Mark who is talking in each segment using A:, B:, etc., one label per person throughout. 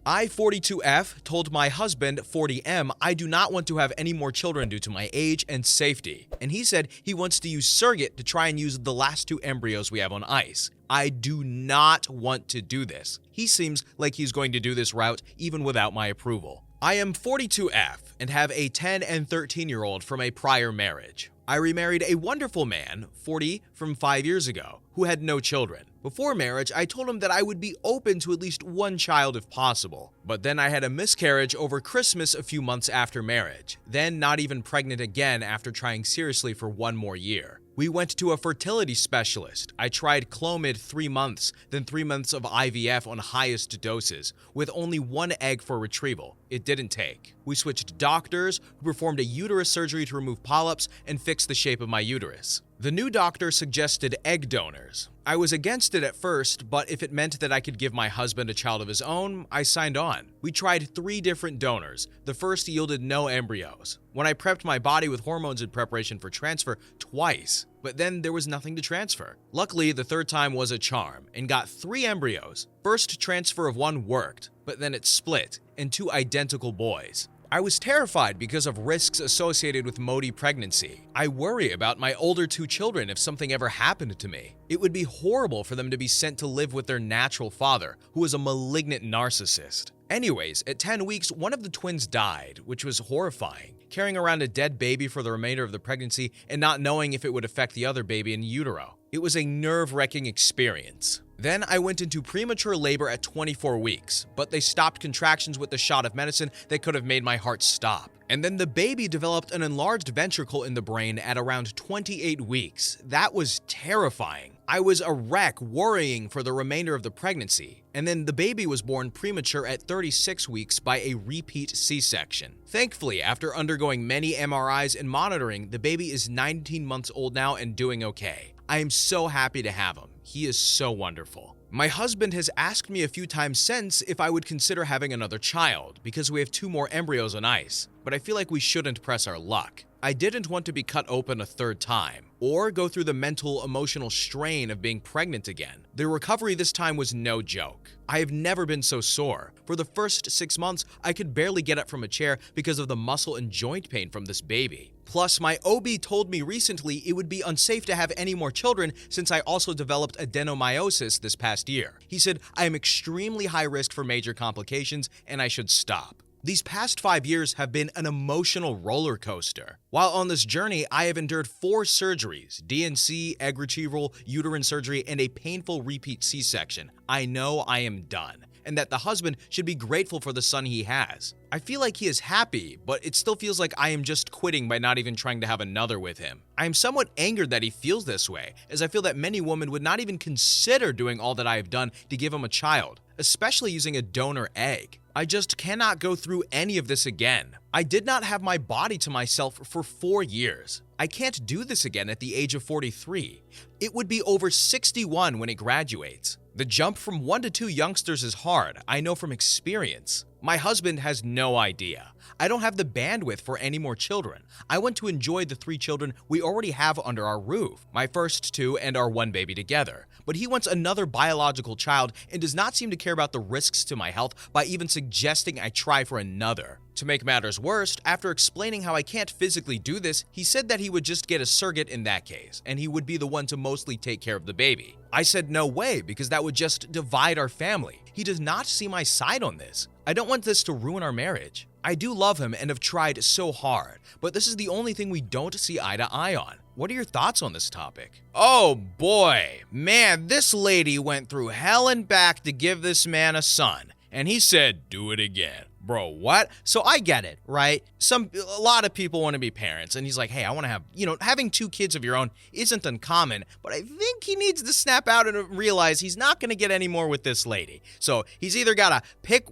A: I, 42F, told my husband, 40M, I do not want to have any more children due to my age and safety. And he said he wants to use surrogate to try and use the last 2 embryos we have on ice. I do not want to do this. He seems like he's going to do this route even without my approval. I am 42F and have a 10 and 13-year-old from a prior marriage. I remarried a wonderful man, 40, from 5 years ago, who had no children. Before marriage, I told him that I would be open to at least 1 child if possible. But then I had a miscarriage over Christmas a few months after marriage, then not even pregnant again after trying seriously for 1 more year. We went to a fertility specialist. I tried Clomid 3 months, then 3 months of IVF on highest doses, with only 1 egg for retrieval. It didn't take. We switched doctors, who performed a uterus surgery to remove polyps and fix the shape of my uterus. The new doctor suggested egg donors. I was against it at first, but if it meant that I could give my husband a child of his own, I signed on. We tried 3 different donors. The first yielded no embryos. When I prepped my body with hormones in preparation for transfer twice, but then there was nothing to transfer. Luckily, the 3rd time was a charm and got 3 embryos. First transfer of 1 worked, but then it split, and 2 identical boys. I was terrified because of risks associated with Modi pregnancy. I worry about my older 2 children if something ever happened to me. It would be horrible for them to be sent to live with their natural father, who is a malignant narcissist. Anyways, at 10 weeks, one of the twins died, which was horrifying. Carrying around a dead baby for the remainder of the pregnancy and not knowing if it would affect the other baby in utero. It was a nerve-wracking experience. Then I went into premature labor at 24 weeks, but they stopped contractions with the shot of medicine that could have made my heart stop. And then the baby developed an enlarged ventricle in the brain at around 28 weeks. That was terrifying. I was a wreck worrying for the remainder of the pregnancy. And then the baby was born premature at 36 weeks by a repeat C-section. Thankfully, after undergoing many MRIs and monitoring, the baby is 19 months old now and doing okay. I am so happy to have him. He is so wonderful. My husband has asked me a few times since if I would consider having another child because we have 2 more embryos on ice, but I feel like we shouldn't press our luck. I didn't want to be cut open a 3rd time or go through the mental, emotional strain of being pregnant again. The recovery this time was no joke. I have never been so sore. For the first 6 months, I could barely get up from a chair because of the muscle and joint pain from this baby. Plus, my OB told me recently it would be unsafe to have any more children since I also developed adenomyosis this past year. He said I am extremely high risk for major complications and I should stop. These past 5 years have been an emotional roller coaster. While on this journey, I have endured 4 surgeries, DNC, egg retrieval, uterine surgery, and a painful repeat C-section. I know I am done, and that the husband should be grateful for the son he has. I feel like he is happy, but it still feels like I am just quitting by not even trying to have another with him. I am somewhat angered that he feels this way, as I feel that many women would not even consider doing all that I have done to give him a child, especially using a donor egg. I just cannot go through any of this again. I did not have my body to myself for 4 years. I can't do this again at the age of 43. It would be over 61 when it graduates. The jump from 1 to 2 youngsters is hard, I know from experience. My husband has no idea. I don't have the bandwidth for any more children. I want to enjoy the 3 children we already have under our roof, my first 2 and our 1 baby together. But he wants another biological child and does not seem to care about the risks to my health by even suggesting I try for another. To make matters worse, after explaining how I can't physically do this, he said that he would just get a surrogate in that case, and he would be the one to mostly take care of the baby. I said no way, because that would just divide our family. He does not see my side on this. I don't want this to ruin our marriage. I do love him and have tried so hard, but this is the only thing we don't see eye to eye on. What are your thoughts on this topic? Oh boy, man, this lady went through hell and back to give this man a son, and he said, do it again. Bro, what? So I get it, right? A lot of people want to be parents, and he's like, hey, I want to have, having 2 kids of your own isn't uncommon, but I think he needs to snap out and realize he's not going to get any more with this lady. So he's either got to pick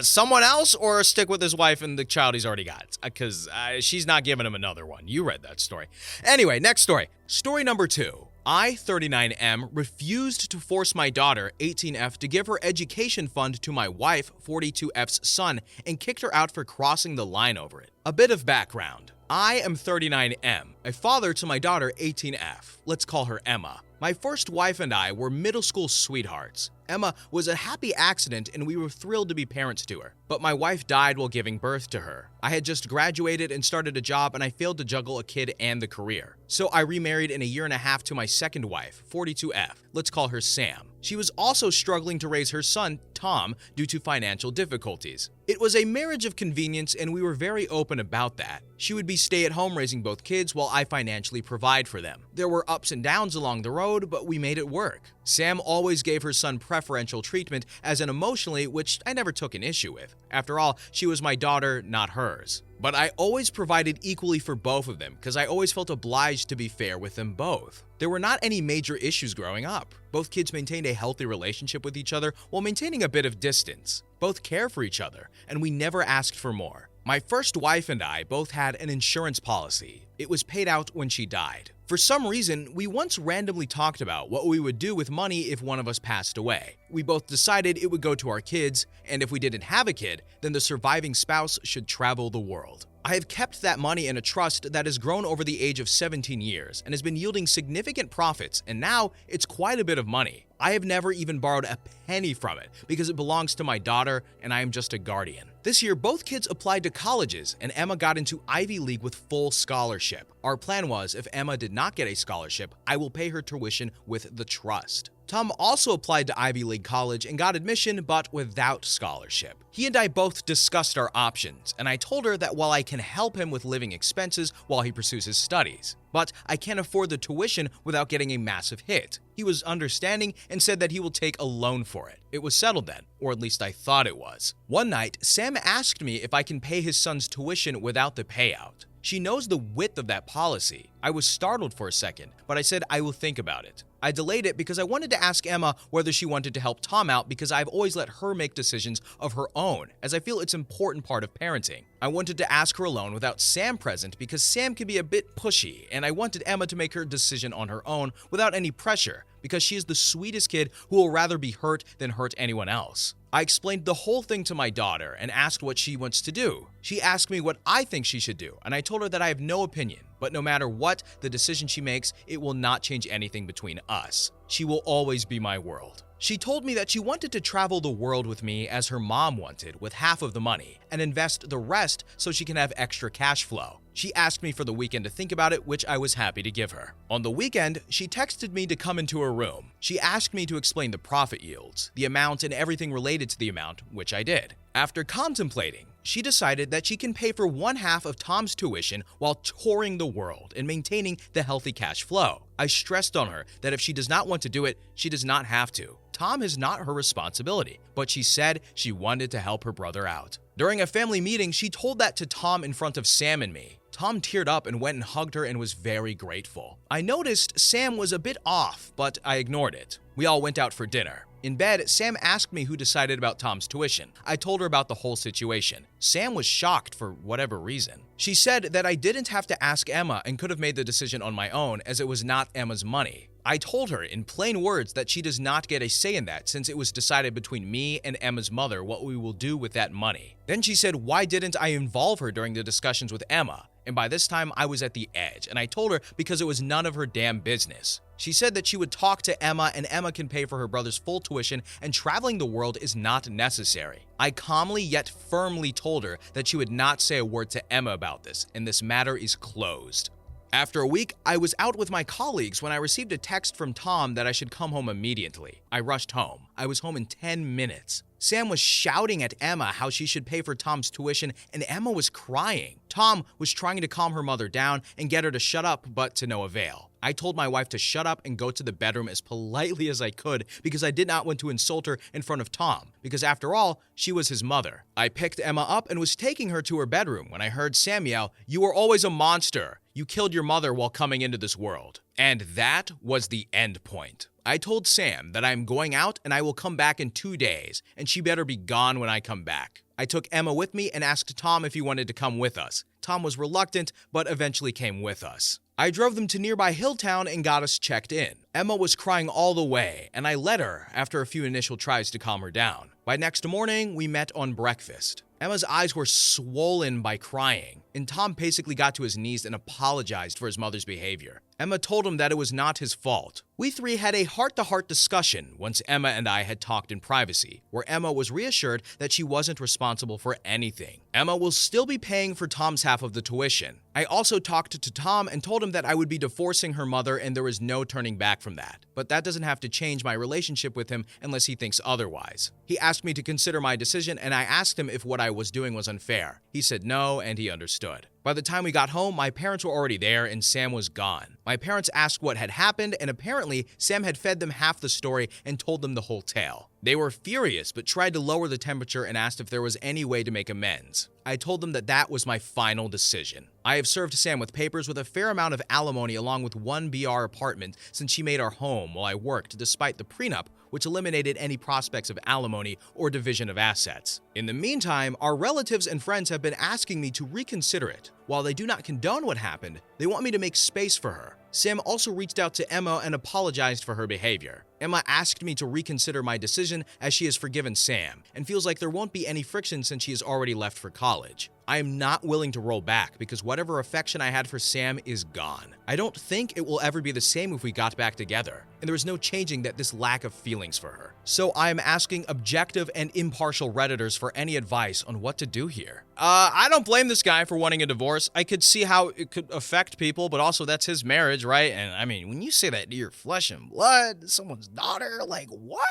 A: someone else or stick with his wife and the child he's already got, because she's not giving him another one. You read that story. Anyway, next story. Story number 2. I, 39M, refused to force my daughter, 18F, to give her education fund to my wife, 42F's son, and kicked her out for crossing the line over it. A bit of background. I am 39M, a father to my daughter, 18F. Let's call her Emma. My first wife and I were middle school sweethearts. Emma was a happy accident and we were thrilled to be parents to her. But my wife died while giving birth to her. I had just graduated and started a job and I failed to juggle a kid and the career. So I remarried in a year and a half to my second wife, 42F. Let's call her Sam. She was also struggling to raise her son, Tom, due to financial difficulties. It was a marriage of convenience and we were very open about that. She would be stay-at-home raising both kids while I financially provide for them. There were ups and downs along the road, but we made it work. Sam always gave her son preferential treatment as an emotionally, which I never took an issue with. After all, she was my daughter, not hers. But I always provided equally for both of them because I always felt obliged to be fair with them both. There were not any major issues growing up. Both kids maintained a healthy relationship with each other while maintaining a bit of distance. Both care for each other, and we never asked for more. My first wife and I both had an insurance policy. It was paid out when she died. For some reason, we once randomly talked about what we would do with money if one of us passed away. We both decided it would go to our kids, and if we didn't have a kid, then the surviving spouse should travel the world. I have kept that money in a trust that has grown over the age of 17 years and has been yielding significant profits, and now it's quite a bit of money. I have never even borrowed a penny from it because it belongs to my daughter and I am just a guardian. This year, both kids applied to colleges and Emma got into Ivy League with full scholarship. Our plan was if Emma did not get a scholarship, I will pay her tuition with the trust. Tom also applied to Ivy League college and got admission, but without scholarship. He and I both discussed our options, and I told her that while I can help him with living expenses while he pursues his studies, but I can't afford the tuition without getting a massive hit. He was understanding and said that he will take a loan for it. It was settled then, or at least I thought it was. One night, Sam asked me if I can pay his son's tuition without the payout. She knows the width of that policy. I was startled for a second, but I said I will think about it. I delayed it because I wanted to ask Emma whether she wanted to help Tom out because I've always let her make decisions of her own, as I feel it's an important part of parenting. I wanted to ask her alone without Sam present because Sam can be a bit pushy, and I wanted Emma to make her decision on her own without any pressure because she is the sweetest kid who will rather be hurt than hurt anyone else. I explained the whole thing to my daughter and asked what she wants to do. She asked me what I think she should do, and I told her that I have no opinion, but no matter what the decision she makes, it will not change anything between us. She will always be my world. She told me that she wanted to travel the world with me as her mom wanted, with half of the money, and invest the rest so she can have extra cash flow. She asked me for the weekend to think about it, which I was happy to give her. On the weekend, she texted me to come into her room. She asked me to explain the profit yields, the amount, and everything related to the amount, which I did. After contemplating, she decided that she can pay for one half of Tom's tuition while touring the world and maintaining the healthy cash flow. I stressed on her that if she does not want to do it, she does not have to. Tom is not her responsibility, but she said she wanted to help her brother out. During a family meeting, she told that to Tom in front of Sam and me. Tom teared up and went and hugged her and was very grateful. I noticed Sam was a bit off, but I ignored it. We all went out for dinner. In bed, Sam asked me who decided about Tom's tuition. I told her about the whole situation. Sam was shocked for whatever reason. She said that I didn't have to ask Emma and could have made the decision on my own as it was not Emma's money. I told her in plain words that she does not get a say in that since it was decided between me and Emma's mother what we will do with that money. Then she said, why didn't I involve her during the discussions with Emma? And by this time, I was at the edge, and I told her because it was none of her damn business. She said that she would talk to Emma and Emma can pay for her brother's full tuition and traveling the world is not necessary. I calmly yet firmly told her that she would not say a word to Emma about this, and this matter is closed. After a week, I was out with my colleagues when I received a text from Tom that I should come home immediately. I rushed home. I was home in 10 minutes. Sam was shouting at Emma how she should pay for Tom's tuition, and Emma was crying. Tom was trying to calm her mother down and get her to shut up, but to no avail. I told my wife to shut up and go to the bedroom as politely as I could because I did not want to insult her in front of Tom, because after all, she was his mother. I picked Emma up and was taking her to her bedroom when I heard Sam yell, "You were always a monster. You killed your mother while coming into this world." And that was the end point. I told Sam that I am going out and I will come back in 2 days, and she better be gone when I come back. I took Emma with me and asked Tom if he wanted to come with us. Tom was reluctant, but eventually came with us. I drove them to nearby Hilltown and got us checked in. Emma was crying all the way, and I let her after a few initial tries to calm her down. By next morning, we met on breakfast. Emma's eyes were swollen by crying, and Tom basically got to his knees and apologized for his mother's behavior. Emma told him that it was not his fault. We three had a heart-to-heart discussion once Emma and I had talked in privacy, where Emma was reassured that she wasn't responsible for anything. Emma will still be paying for Tom's half of the tuition. I also talked to Tom and told him that I would be divorcing her mother and there was no turning back from that. But that doesn't have to change my relationship with him unless he thinks otherwise. He asked me to consider my decision and I asked him if what I was doing was unfair. He said no and he understood. By the time we got home, my parents were already there and Sam was gone. My parents asked what had happened and apparently Sam had fed them half the story and told them the whole tale. They were furious but tried to lower the temperature and asked if there was any way to make amends. I told them that that was my final decision. I have served Sam with papers with a fair amount of alimony along with one BR apartment since she made our home while I worked despite the prenup, which eliminated any prospects of alimony or division of assets. In the meantime, our relatives and friends have been asking me to reconsider it. While they do not condone what happened, they want me to make space for her. Sam also reached out to Emma and apologized for her behavior. Emma asked me to reconsider my decision as she has forgiven Sam and feels like there won't be any friction since she has already left for college. I am not willing to roll back because whatever affection I had for Sam is gone. I don't think it will ever be the same if we got back together, and there is no changing this lack of feelings for her. So I am asking objective and impartial Redditors for any advice on what to do here. I don't blame this guy for wanting a divorce. I could see how it could affect people, but also that's his marriage, right? And I mean, when you say that to your flesh and blood, someone's daughter, like what?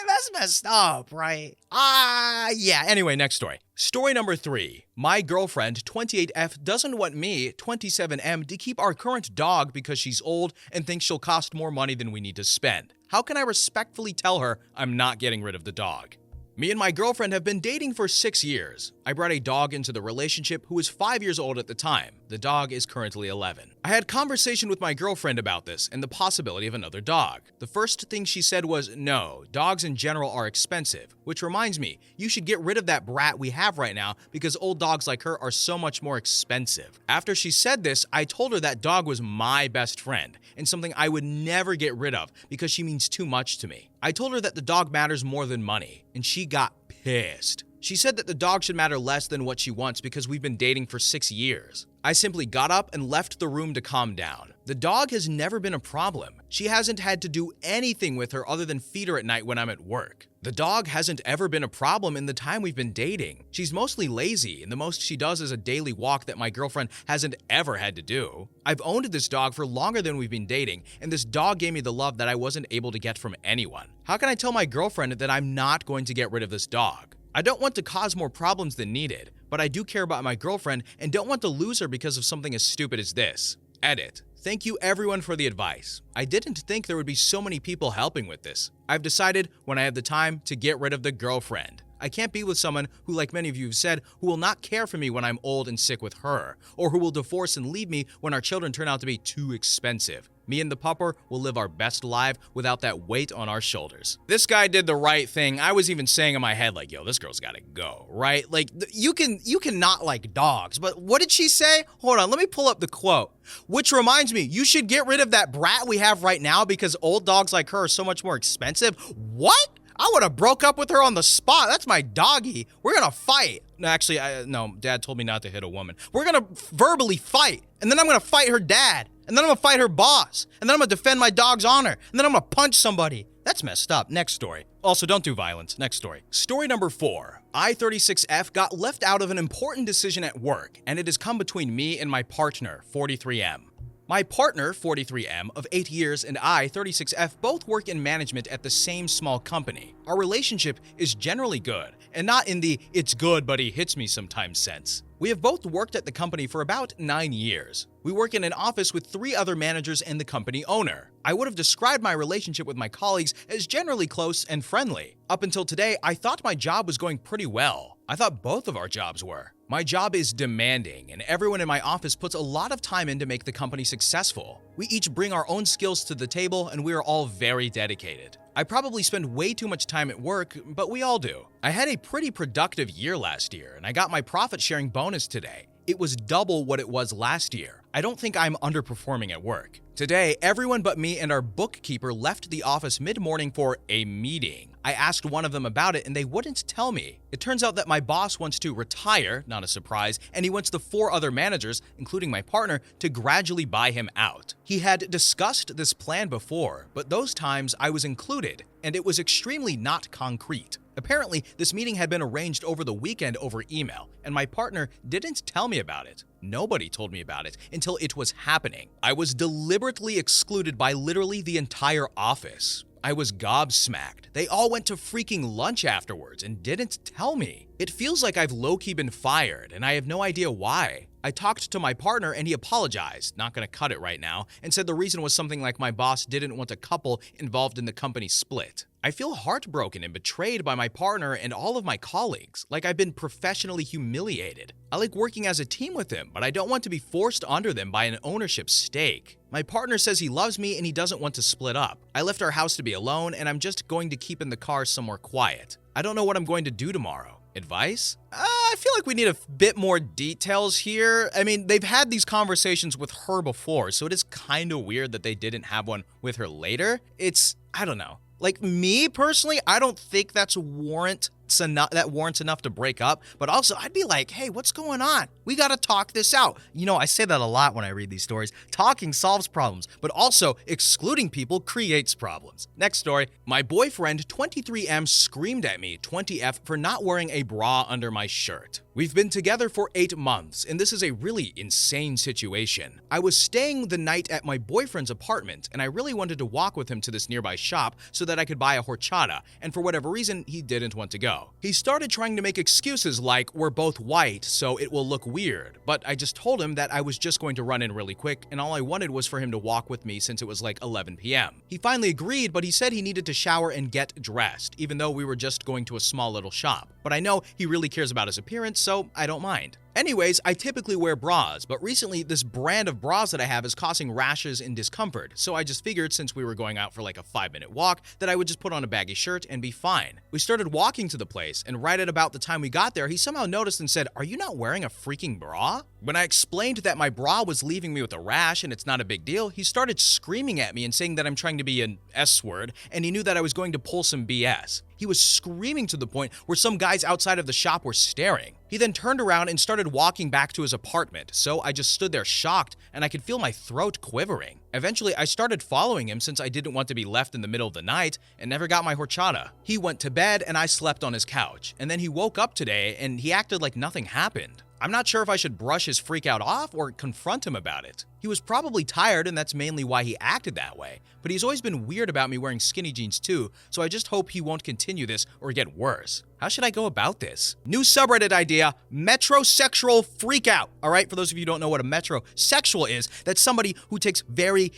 A: That's messed up, right? Yeah. Anyway, next story. Story number 3. My girlfriend, 28F, doesn't want me, 27M, to keep our current dog because she's old and thinks she'll cost more money than we need to spend. How can I respectfully tell her I'm not getting rid of the dog? Me and my girlfriend have been dating for 6 years. I brought a dog into the relationship who was 5 years old at the time. The dog is currently 11. I had conversation with my girlfriend about this and the possibility of another dog. The first thing she said was, no, dogs in general are expensive, which reminds me, you should get rid of that brat we have right now because old dogs like her are so much more expensive. After she said this, I told her that dog was my best friend and something I would never get rid of because she means too much to me. I told her that the dog matters more than money, and she got pissed. She said that the dog should matter less than what she wants because we've been dating for 6 years. I simply got up and left the room to calm down. The dog has never been a problem. She hasn't had to do anything with her other than feed her at night when I'm at work. The dog hasn't ever been a problem in the time we've been dating. She's mostly lazy, and the most she does is a daily walk that my girlfriend hasn't ever had to do. I've owned this dog for longer than we've been dating, and this dog gave me the love that I wasn't able to get from anyone. How can I tell my girlfriend that I'm not going to get rid of this dog? I don't want to cause more problems than needed, but I do care about my girlfriend and don't want to lose her because of something as stupid as this. Edit. Thank you everyone for the advice. I didn't think there would be so many people helping with this. I've decided when I have the time to get rid of the girlfriend. I can't be with someone who, like many of you have said, who will not care for me when I'm old and sick with her, or who will divorce and leave me when our children turn out to be too expensive. Me and the pupper will live our best life without that weight on our shoulders. This guy did the right thing. I was even saying in my head, like, yo, this girl's gotta go, right? Like, you can not like dogs, but what did she say? Hold on, let me pull up the quote. Which reminds me, you should get rid of that brat we have right now because old dogs like her are so much more expensive. What? I would have broke up with her on the spot. That's my doggy. We're gonna fight. No, actually, no, Dad told me not to hit a woman. We're gonna verbally fight, and then I'm gonna fight her dad, and then I'm gonna fight her boss, and then I'm gonna defend my dog's honor, and then I'm gonna punch somebody. That's messed up. Next story. Also, don't do violence. Next story. Story number 4. I-36F got left out of an important decision at work, and it has come between me and my partner, 43M. My partner, 43M, of 8 years, and I, 36F, both work in management at the same small company. Our relationship is generally good, and not in the it's good but he hits me sometimes sense. We have both worked at the company for about 9 years. We work in an office with 3 other managers and the company owner. I would have described my relationship with my colleagues as generally close and friendly. Up until today, I thought my job was going pretty well. I thought both of our jobs were. My job is demanding, and everyone in my office puts a lot of time in to make the company successful. We each bring our own skills to the table, and we are all very dedicated. I probably spend way too much time at work, but we all do. I had a pretty productive year last year, and I got my profit sharing bonus today. It was double what it was last year. I don't think I'm underperforming at work. Today, everyone but me and our bookkeeper left the office mid-morning for a meeting. I asked one of them about it and they wouldn't tell me. It turns out that my boss wants to retire, not a surprise, and he wants the 4 other managers, including my partner, to gradually buy him out. He had discussed this plan before, but those times I was included, and it was extremely not concrete. Apparently, this meeting had been arranged over the weekend over email, and my partner didn't tell me about it. Nobody told me about it until it was happening. I was deliberately excluded by literally the entire office. I was gobsmacked. They all went to freaking lunch afterwards and didn't tell me. It feels like I've low-key been fired, and I have no idea why. I talked to my partner and he apologized, not gonna cut it right now, and said the reason was something like my boss didn't want a couple involved in the company split. I feel heartbroken and betrayed by my partner and all of my colleagues, like I've been professionally humiliated. I like working as a team with them, but I don't want to be forced under them by an ownership stake. My partner says he loves me and he doesn't want to split up. I left our house to be alone and I'm just going to keep in the car somewhere quiet. I don't know what I'm going to do tomorrow. Advice? I feel like we need a bit more details here. I mean, they've had these conversations with her before, so it is kind of weird that they didn't have one with her later. I don't know. Like me personally, I don't think that warrants enough to break up, but also I'd be like, hey, what's going on? We gotta talk this out. You know, I say that a lot when I read these stories. Talking solves problems, but also excluding people creates problems. Next story. My boyfriend, 23M, screamed at me, 20F, for not wearing a bra under my shirt. We've been together for 8 months, and this is a really insane situation. I was staying the night at my boyfriend's apartment, and I really wanted to walk with him to this nearby shop so that I could buy a horchata, and for whatever reason, he didn't want to go. He started trying to make excuses like, we're both white, so it will look weird, but I just told him that I was just going to run in really quick, and all I wanted was for him to walk with me since it was like 11 p.m. He finally agreed, but he said he needed to shower and get dressed, even though we were just going to a small little shop. But I know he really cares about his appearance, so I don't mind. Anyways, I typically wear bras, but recently this brand of bras that I have is causing rashes and discomfort, so I just figured since we were going out for like a 5-minute walk that I would just put on a baggy shirt and be fine. We started walking to the place, and right at about the time we got there, he somehow noticed and said, "Are you not wearing a freaking bra?" When I explained that my bra was leaving me with a rash and it's not a big deal, he started screaming at me and saying that I'm trying to be an S-word, and he knew that I was going to pull some BS. He was screaming to the point where some guys outside of the shop were staring. He then turned around and started walking back to his apartment, so I just stood there shocked and I could feel my throat quivering. Eventually, I started following him since I didn't want to be left in the middle of the night and never got my horchata. He went to bed and I slept on his couch, and then he woke up today and he acted like nothing happened. I'm not sure if I should brush his freak out off or confront him about it. He was probably tired and that's mainly why he acted that way, but he's always been weird about me wearing skinny jeans too, so I just hope he won't continue this or get worse. How should I go about this? New subreddit idea, metrosexual freakout. All right, for those of you who don't know what a metrosexual is, that's somebody who takes very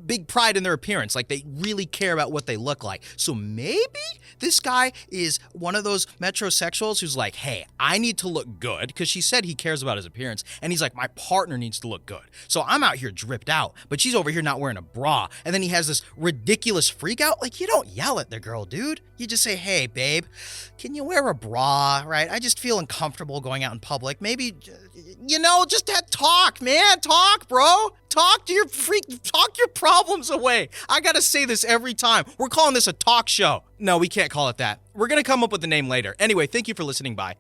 A: big pride in their appearance, like they really care about what they look like. So maybe this guy is one of those metrosexuals who's like, hey, I need to look good, because she said he cares about his appearance, and he's like, my partner needs to look good. So I'm out here dripped out, but she's over here not wearing a bra, and then he has this ridiculous freak out. Like, you don't yell at the girl, dude. You just say, hey, babe, can you wear a bra, right? I just feel uncomfortable going out in public. Maybe, just talk, man. Talk, bro. Talk your problems away. I gotta say this every time. We're calling this a talk show. No, we can't call it that. We're gonna come up with a name later. Anyway, thank you for listening. Bye.